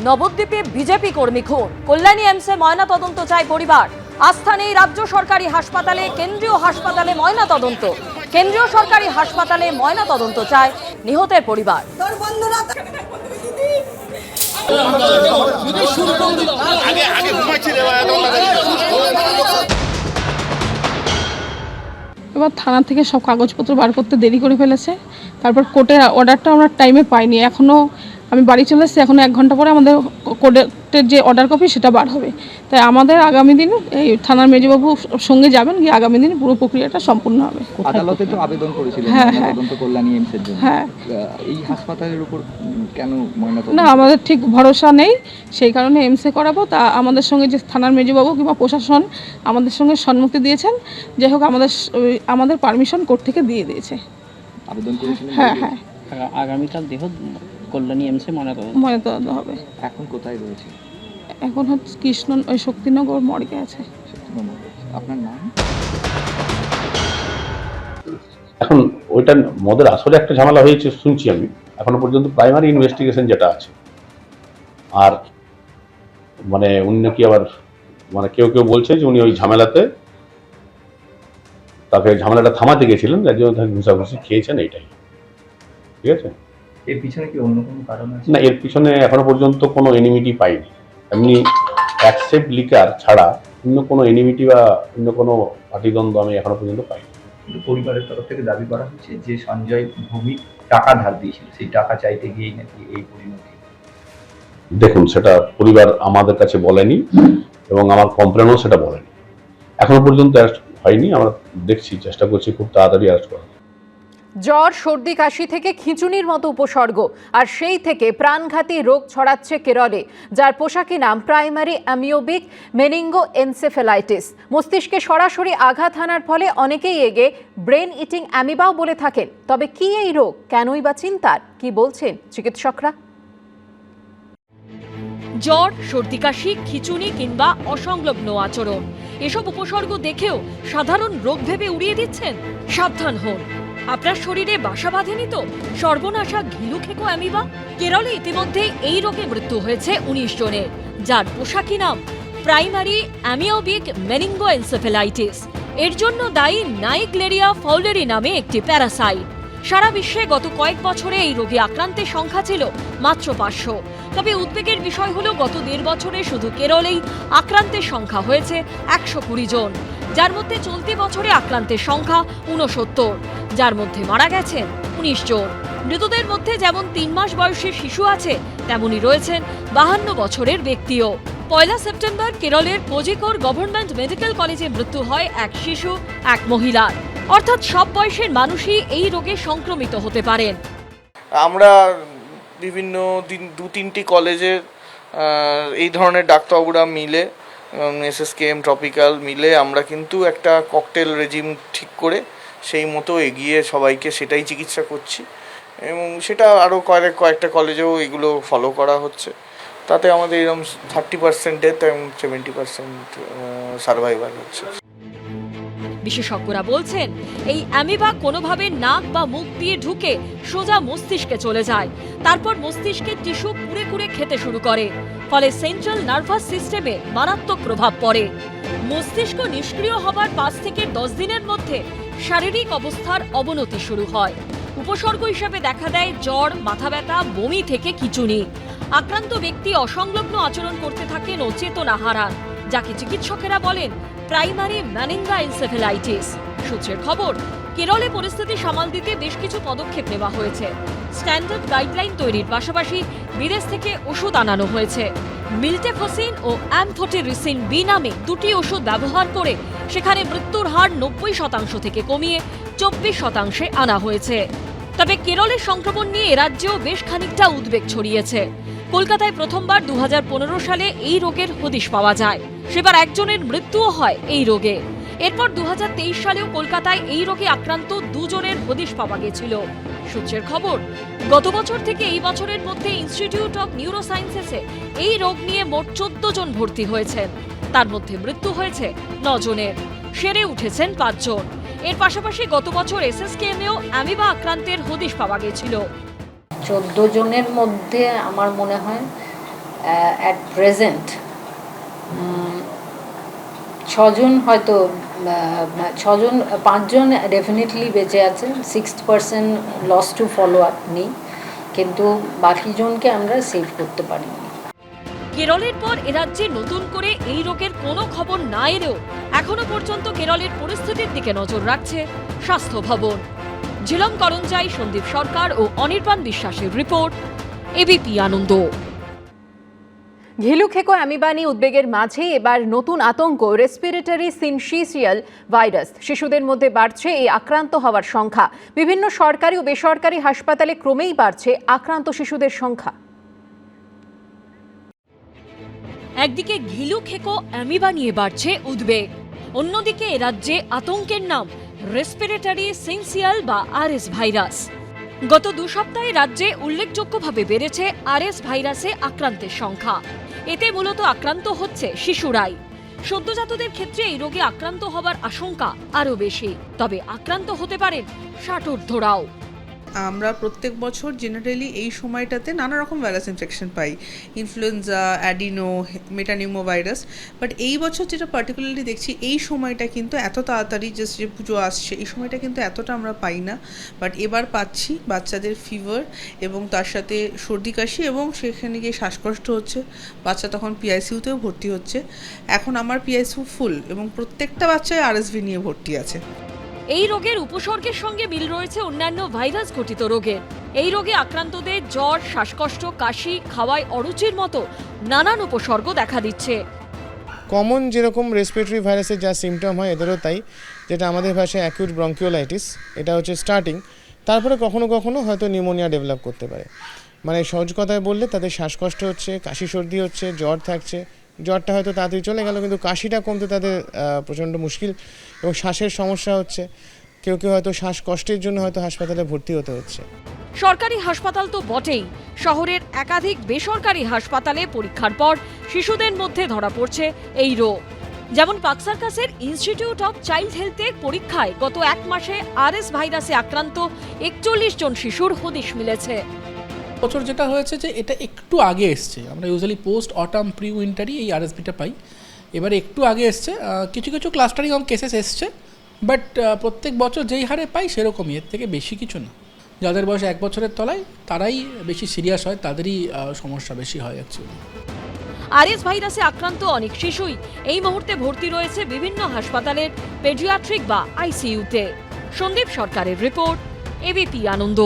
নবদ্বীপে বিজেপি কর্মী খুন, কল্যাণী এমসে ময়না তদন্ত চায় পরিবার। আস্থা নেই রাজ্য সরকারি হাসপাতালে, কেন্দ্রীয় হাসপাতালে ময়না তদন্ত। কেন্দ্রীয় সরকারি হাসপাতালে ময়না তদন্ত চায় নিহতের পরিবার। এবার থানা থেকে সব কাগজপত্র বার করতে দেরি করে ফেলেছে। তারপর কোর্টের অর্ডারটা আমরা টাইমে পাইনি। এখনও আমি বাড়ি চলে এসেছি, এখনও 1 ঘন্টা পরে আমাদের কোর্টের যে অর্ডার কপি সেটা বার হবে। তাই আমাদের আগামী দিন এই থানার মেজবাবু সঙ্গে যাবেন, গিয়ে আগামী দিন পুরো প্রক্রিয়াটা সম্পূর্ণ হবে। আদালতে তো আবেদন করেছিলেন তদন্ত কল্যাণী এমসের জন্য। এই হাসপাতালের উপর কেন ময়নাতদন্ত? না, আমাদের ঠিক ভরসা নেই, সেই কারণে এমসে করাবো। তা আমাদের সঙ্গে যে থানার মেজবাবু কিংবা প্রশাসন আমাদের সঙ্গে সম্মতি দিয়েছেন। যাই হোক, আমাদের পারমিশন কোর্ট থেকে দিয়ে দিয়েছে। আবেদন করেছিলেন? হ্যাঁ, আগামীকাল দেহ কল্যাণী এমসে ময়নাতদন্ত হবে। এখন কোথায় রয়েছে? এখন হচ্ছে কৃষ্ণ ওই শক্তিনগর মর্গে আছে। আপনার নাম? এখন ওইটা মদের আসলে একটা ঝামেলা হয়েছে শুনছি আমি। এখনো পর্যন্ত প্রাইমারি ইনভেস্টিগেশন যেটা আছে, আর মানে উনি নাকি আবার মানে কেউ বলছে যে উনি ওই ঝামেলাতে তাকে ঝামেলাটা থামাতে গেছিলেন, যার জন্য তাকে ঘুষাঘুষি খেয়েছেন, এইটাই। ঠিক আছে? এর পিছনে কি অন্য কোনো কারণ আছে? না, এর পিছনে এখনো পর্যন্ত কোনো এনিমিটি পাইনি। এমনি অ্যাকসেপ্ট লিকার ছাড়া অন্য কোনো এনিমিটি বা অন্য কোনো পাটিদ্বন্দ্ব আমি এখনো পর্যন্ত পাইনি। কিন্তু পরিবারের তরফ থেকে দাবি করা হচ্ছে যে সঞ্জয় ভৌমিক টাকা ধার দিয়েছিল, সেই টাকা চাইতে গিয়েই নাকি এই পরিণতি। দেখুন, সেটা পরিবার আমাদের কাছে বলেনি এবং আমার কমপ্লেনও সেটা বলেনি। এখনো পর্যন্ত অ্যারেস্ট হয়নি। আমরা দেখছি, চেষ্টা করছি খুব তাড়াতাড়ি অ্যারেস্ট করার। জ্বর, সর্দি, কাশি থেকে খিঁচুনির মতো উপসর্গ, আর সেই থেকে প্রাণঘাতী রোগ ছড়াচ্ছে কেরলে, যার পোশাকি নাম প্রাইমারি অ্যামিওবিক মেনিঙ্গো এনসেফ্যালাইটিস। মস্তিষ্কে সরাসরি আঘাত হানার ফলে অনেকেই এগে ব্রেন ইটিং অ্যামিবাও বলে থাকেন। তবে কি এই রোগ, কেনই বা চিন্তার, কি বলছেন চিকিৎসকরা? জ্বর, সর্দি, কাশি, খিঁচুনি কিংবা অসংলগ্ন আচরণ, এসব উপসর্গ দেখেও সাধারণ রোগ ভেবে উড়িয়ে দিচ্ছেন? সাবধান হন, আপনার শরীরে বাসা বাঁধেনি তো সর্বনাশা ঘিলুখেকো অ্যামিবা? কেরলে ইতিমধ্যে এই রোগে মৃত্যু হয়েছে 19 জনের, যার পোশাকি নাম প্রাইমারি অ্যামিওবিক মেনিঙ্গো এনসেফ্যালাইটিস। এর জন্য দায়ী নাইগ্লেরিয়া ফাউলেরি নামে একটি প্যারাসাইট। সারা বিশ্বে গত কয়েক বছরে এই রোগে আক্রান্তের সংখ্যা ছিল মাত্র 500। তবে উদ্বেগের বিষয় হলো গত 1.5 বছরে শুধু কেরলেই আক্রান্তের সংখ্যা হয়েছে 120 জন, যার মধ্যে চলতি বছরে আক্রান্তের সংখ্যা 69, যার মধ্যে মারা গেছেন 19 জন। মৃতদের মধ্যে যেমন 3 মাস বয়সী শিশু আছে, তেমনি রয়েছেন 52 বছরের ব্যক্তিও। 1 সেপ্টেম্বর কেরলের কোজিকোর গভর্নমেন্ট মেডিকেল কলেজে মৃত্যু হয় এক শিশু, এক মহিলার। অর্থাৎ সব বয়সের মানুষই এই রোগে সংক্রমিত হতে পারেন। আমরা বিভিন্ন 2-3টি কলেজের এই ধরনের ডাক্তারবাবুরা মিলে, SSKM ট্রপিক্যাল মিলে আমরা কিন্তু একটা ককটেল রেজিম ঠিক করে সেই মতো এগিয়ে সবাইকে সেটাই চিকিৎসা করছি, এবং সেটা আরও কয়েকটা কলেজেও এগুলো ফলো করা হচ্ছে। তাতে আমাদের এরকম 30% ডেথ এবং 70% সার্ভাইভাল হচ্ছে। বিশেষজ্ঞরা বলছেন, এই অ্যামিবা কোনোভাবে নাক বা মুখ দিয়ে ঢুকে সোজা মস্তিষ্কে চলে যায়, তারপর মস্তিষ্কের টিস্যু কুড়ে কুড়ে খেতে শুরু করে, ফলে সেন্ট্রাল নার্ভাস সিস্টেমে মারাত্মক প্রভাব পড়ে। মস্তিষ্ক নিষ্ক্রিয় হবার 5 থেকে 10 দিনের মধ্যে শারীরিক অবস্থার অবনতি শুরু হয়। উপসর্গ হিসেবে দেখা দেয় জ্বর, মাথা ব্যথা, বমি থেকে খিঁচুনি। আক্রান্ত ব্যক্তি অসংলগ্ন আচরণ করতে থাকেন ও চেতনা হারান, যাকে চিকিৎসকেরা বলেন প্রাইমারি ম্যানিঙ্গো এনসেফ্যালাইটিস। সূত্রের খবর, কেরলে পরিস্থিতি সামাল দিতে বেশ কিছু পদক্ষেপ নেওয়া হয়েছে। স্ট্যান্ডার্ড গাইডলাইন তৈরির পাশাপাশি বিদেশ থেকে ওষুধ আনানো হয়েছে। মিল্টেফোসিন ও অ্যামফোটেরিসিন বি নামে 2টি ওষুধ ব্যবহার করে সেখানে মৃত্যুর হার 90% থেকে কমিয়ে 24% আনা হয়েছে। তবে কেরলের সংক্রমণ নিয়ে রাজ্যেও বেশ খানিকটা উদ্বেগ ছড়িয়েছে। কলকাতায় প্রথমবার 2015 সালে এই রোগের হদিশ পাওয়া যায়। সেবার একজনের মৃত্যুও হয় এই রোগে। এরপর 2023 সালেও কলকাতায় এই রোগে আক্রান্ত 2 জনের হদিশ পাওয়া গেছিল। সূত্রের খবর, গত বছর থেকে এই বছরের মধ্যে ইনস্টিটিউট অফ নিউরোসায়েন্সেসে এই রোগ নিয়ে মোট 14 জন ভর্তি হয়েছেন। তার মধ্যে মৃত্যু হয়েছে 9 জনের, সেরে উঠেছেন 5 জন। এর পাশাপাশি গত বছর SSKM-এও অ্যামিবা আক্রান্তের হদিশ পাওয়া গেছিল। 14 জনের মধ্যে আমার মনে হয় অ্যাট প্রেজেন্ট 5জন ডেফিনেটলি বেঁচে আছেন, 6% লস টু ফলো আপ নেই, কিন্তু বাকিজনকে আমরা সেভ করতে পারিনি। কেরলের পর এরাজ্যে নতুন করে এই রোগের কোনো খবর না এলেও এখনো পর্যন্ত কেরলের পরিস্থিতির দিকে নজর রাখছে স্বাস্থ্য ভবন। ঝিলম করঞ্জাই, সন্দীপ সরকার ও অনির্বাণ বিশ্বাসের রিপোর্ট, এবিপি আনন্দ। ঘিলু খেকো অ্যামিবা নিয়ে উদ্বেগের মাঝে এবার নতুন আতঙ্ক রেসপিরেটরি সিনশিয়াল ভাইরাস। শিশুদের মধ্যে বাড়ছে এই আক্রান্ত হওয়ার সংখ্যা। বিভিন্ন সরকারি ও বেসরকারি হাসপাতালে ক্রমেই বাড়ছে আক্রান্ত শিশুদের সংখ্যা। একদিকে ঘিলু খেকো অ্যামিবা নিয়ে বাড়ছে উদ্বেগ, অন্যদিকে এ রাজ্যে আতঙ্কের নাম রেসপিরেটরি সিনশিয়াল বা আরএস ভাইরাস। গত 2 সপ্তাহে রাজ্যে উল্লেখযোগ্যভাবে বেড়েছে আরএস ভাইরাসে আক্রান্তের সংখ্যা। এতে মূলত আক্রান্ত হচ্ছে শিশুরাই। সদ্যজাতদের ক্ষেত্রে এই রোগে আক্রান্ত হবার আশঙ্কা আরও বেশি, তবে আক্রান্ত হতে পারেন 60 ঊর্ধ্বরাও। আমরা প্রত্যেক বছর জেনারেলি এই সময়টাতে নানা রকম virus infection pi, influenza, adeno, metapneumo virus. But এই বছর যেটা পার্টিকুলারলি দেখছি, এই সময়টা কিন্তু এত তাড়াতাড়ি যে পুজো আসছে, এই সময়টা কিন্তু এতটা আমরা পাই না। বাট এবার পাচ্ছি বাচ্চাদের ফিভার এবং তার সাথে সর্দি কাশি, এবং সেখানে গিয়ে শ্বাসকষ্ট হচ্ছে। বাচ্চা তখন পিআইসিউতেও ভর্তি হচ্ছে। এখন আমার পিআইসিউ ফুল এবং প্রত্যেকটা বাচ্চায় আরএসভি নিয়ে ভর্তি আছে। এই রোগের উপসর্গের সঙ্গে মিল রয়েছে অন্যান্য ভাইরাস ঘটিত রোগের। এই রোগে আক্রান্তদের জ্বর, শ্বাসকষ্ট, কাশি, খাওয়ায় অরুচির মতো নানান উপসর্গ দেখা দিচ্ছে। কমন যেরকম রেসপিরেটরি ভাইরাসের যা সিমটম হয় এদেরও তাই, যেটা আমাদের ভাষায় অ্যাকিউট ব্রঙ্কিওলাইটিস, এটা হচ্ছে স্টার্টিং। তারপরে কখনো কখনো হয়তো নিউমোনিয়া ডেভেলপ করতে পারে। মানে সহজ কথায় বললে তাদের শ্বাসকষ্ট হচ্ছে, কাশি সর্দি হচ্ছে, জ্বর থাকছে। জ্বরটা হয়তো তাড়াতাড়ি চলে গেল, কিন্তু কাশিটা কমতে তাদের প্রচণ্ড মুশকিল, এবং শ্বাসের সমস্যা হচ্ছে। কেউ কেউ হয়তো শ্বাসকষ্টের জন্য হয়তো হাসপাতালে ভর্তি হতে হচ্ছে। সরকারি হাসপাতাল তো বটেই, শহরের একাধিক বেসরকারি হাসপাতালে পরীক্ষার পর শিশুদের মধ্যে ধরা পড়ছে এই রোগ। যেমন পাকসার্কাসের ইনস্টিটিউট অফ চাইল্ড হেলথের পরীক্ষায় গত 1 মাসে আরএস ভাইরাসে আক্রান্ত 41 জন শিশুর হদিশ মিলেছে। বছর যেটা হয়েছে যে এটা একটু আগে এসছে, আমরা ইউজুয়ালি পোস্ট অটাম প্রি উইন্টারই এই আরএসভিটা পাই। এবারে একটু আগে এসছে, কিছু কিছু ক্লাস্টারিং অফ কেসেস এসছে, বাট প্রত্যেক বছর যেই হারে পাই সেরকমই, এর থেকে বেশি কিছু না। যাদের বয়স 1 বছরের তলায় তারাই বেশি সিরিয়াস হয়, তাদেরই সমস্যা বেশি হয় অ্যাকচুয়ালি। আরএস ভাইরাসে আক্রান্ত অনেক শিশুই এই মুহূর্তে ভর্তি রয়েছে বিভিন্ন হাসপাতালের পেডিয়াট্রিক বা আইসিইউতে। সন্দীপ সরকারের রিপোর্ট, এবিপি আনন্দ।